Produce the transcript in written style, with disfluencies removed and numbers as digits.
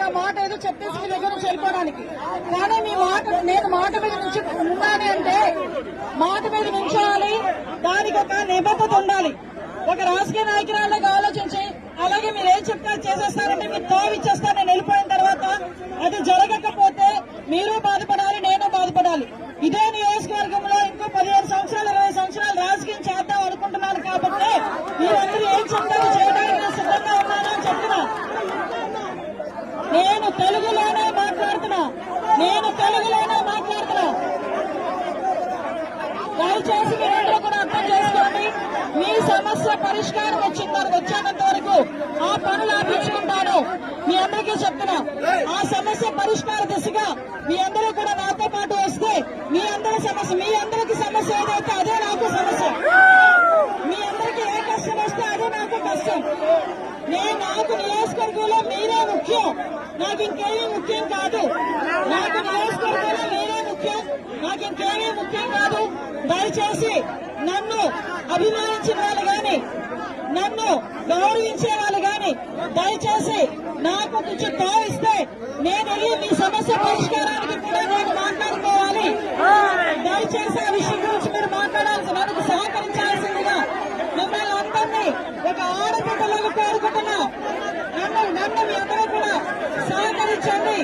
నా మాట ఏదో చెప్పేసి మీ దగ్గర నుంచి వెళ్ళిపోవడానికి. కానీ మీ మాట, నేను మాట మీద నుంచి ఉన్నాను అంటే మాట మీద నుంచోవాలి, దానికి ఒక నిబద్ధత ఉండాలి. ఒక రాజకీయ నాయకురాలుగా ఆలోచించి అలాగే మీరు ఏం చెప్తారు చేసేస్తారంటే మీరు తావిచ్చేస్తారు. నేను వెళ్ళిపోయిన తర్వాత అది జరగకపోతే మీరు బాధపడాలి, నేను బాధపడాలి. ఇదే నియోజకవర్గంలో ఇంకో 15 సంవత్సరాలు 20 సంవత్సరాలు రాజకీయం చేద్దాం అనుకుంటున్నాను కాబట్టి మీరందరూ ఏం చెప్తారో చేయడానికి నేను సిద్ధంగా ఉన్నానని చెప్తున్నా. నేను తెలుగులోనే మాట్లాడుతున్నా. దయచేసి మీరందరూ కూడా అర్థం చేసుకోండి. మీ సమస్య పరిష్కారం వచ్చేంత వరకు ఆ పనులు ఆపించుకుంటాను. మీ అందరికీ చెప్తున్నా, ఆ సమస్య పరిష్కార దిశగా మీ అందరూ కూడా నాతో పాటు వస్తే మీ అందరికి సమస్య ఏదైతే అదే నాకు సమస్య. మీ అందరికి ఏ కష్టం వస్తే అదే నాకు కష్టం. నాకు నియోజకవర్గంలో మీరే ముఖ్యం, నాకు ఇంకేమీ ముఖ్యం కాదు. నాకు నియోజకవర్గంలో మీరే ముఖ్యం, నాకు ఇంకేమీ ముఖ్యం కాదు. దయచేసి నన్ను అభిమానించిన వాళ్ళు గాని, నన్ను గౌరవించే వాళ్ళు గాని దయచేసి నాకు కొంచెం తావిస్తే నేను వెళ్ళి మీ సమస్య పరిష్కారానికి కూడా నేను మాట్లాడుకోవాలి. దయచేసి ఆ విషయం గురించి మీరు మాట్లాడాల్సి, మనకు సహకరించాల్సిందిగా మిమ్మల్ని అందరినీ ఒక ఆడబిడ్డలకు కోరుకుంటున్నా. నన్ను మీ అందరూ కూడా సహకరించండి.